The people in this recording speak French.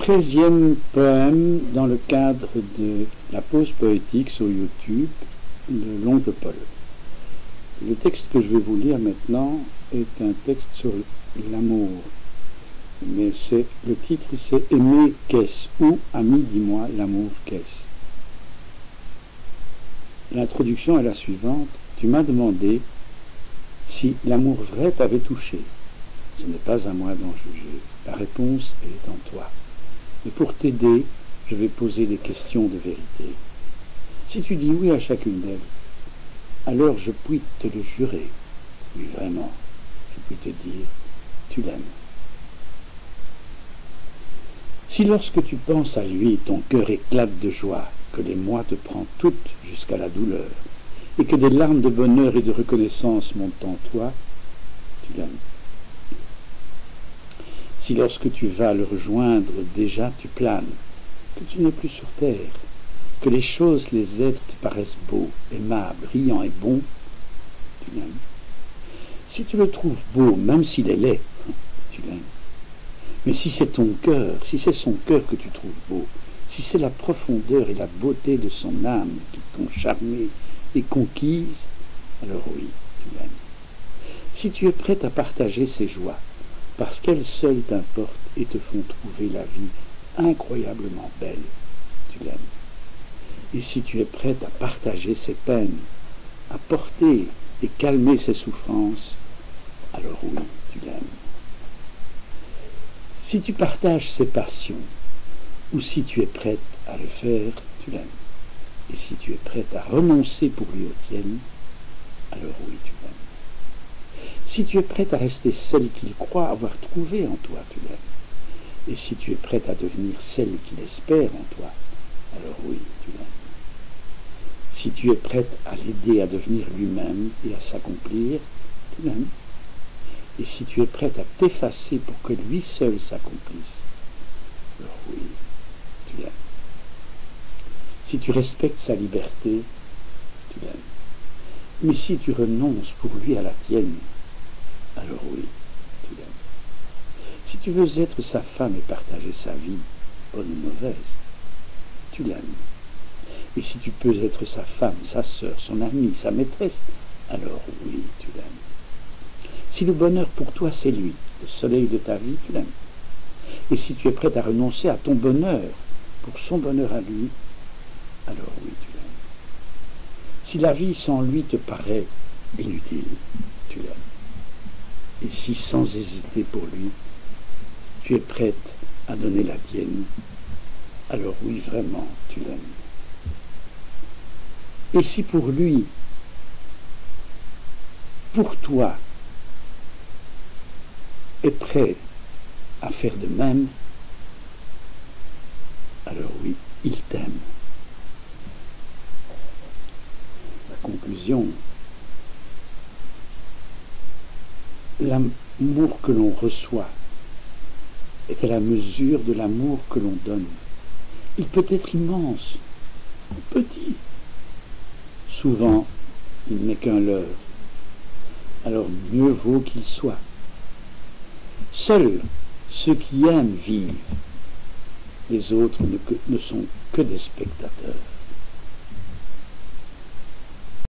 13e poème dans le cadre de la pause poétique sur YouTube de l'oncle Paul. Le texte que je vais vous lire maintenant est un texte sur l'amour. Mais le titre c'est Aimer qu'est-ce ou Ami dis-moi l'amour qu'est-ce. L'introduction est la suivante. Tu m'as demandé si l'amour vrai t'avait touché. Ce n'est pas à moi d'en juger. La réponse est en toi. Et pour t'aider, je vais poser des questions de vérité. Si tu dis oui à chacune d'elles, alors je puis te le jurer. Oui, vraiment, je puis te dire, tu l'aimes. Si lorsque tu penses à lui, ton cœur éclate de joie, que l'émoi te prend toute jusqu'à la douleur, et que des larmes de bonheur et de reconnaissance montent en toi, tu l'aimes. Si lorsque tu vas le rejoindre, déjà tu planes, que tu n'es plus sur terre, que les choses, les êtres te paraissent beaux, aimables, riants et bons, tu l'aimes. Si tu le trouves beau, même s'il est laid, tu l'aimes. Mais si c'est ton cœur, si c'est son cœur que tu trouves beau, si c'est la profondeur et la beauté de son âme qui t'ont charmé et conquise, alors oui, tu l'aimes. Si tu es prête à partager ses joies, parce qu'elles seules t'importent et te font trouver la vie incroyablement belle, tu l'aimes. Et si tu es prête à partager ses peines, à porter et calmer ses souffrances, alors oui, tu l'aimes. Si tu partages ses passions, ou si tu es prête à le faire, tu l'aimes. Et si tu es prête à renoncer pour lui aux tiennes, alors oui, tu l'aimes. Si tu es prête à rester celle qu'il croit avoir trouvée en toi, tu l'aimes. Et si tu es prête à devenir celle qu'il espère en toi, alors oui, tu l'aimes. Si tu es prête à l'aider à devenir lui-même et à s'accomplir, tu l'aimes. Et si tu es prête à t'effacer pour que lui seul s'accomplisse, alors oui, tu l'aimes. Si tu respectes sa liberté, tu l'aimes. Mais si tu renonces pour lui à la tienne, alors oui, tu l'aimes. Si tu veux être sa femme et partager sa vie, bonne ou mauvaise, tu l'aimes. Et si tu peux être sa femme, sa sœur, son amie, sa maîtresse, alors oui, tu l'aimes. Si le bonheur pour toi c'est lui, le soleil de ta vie, tu l'aimes. Et si tu es prête à renoncer à ton bonheur pour son bonheur à lui, alors oui, tu l'aimes. Si la vie sans lui te paraît inutile, tu l'aimes. Et si sans hésiter pour lui, tu es prête à donner la tienne, alors oui, vraiment, tu l'aimes. Et si pour lui, pour toi, est prêt à faire de même, alors oui, il t'aime. La conclusion, l'amour que l'on reçoit est à la mesure de l'amour que l'on donne. Il peut être immense ou petit. Souvent, il n'est qu'un leurre. Alors mieux vaut qu'il soit. Seuls ceux qui aiment vivent. Les autres ne sont que des spectateurs.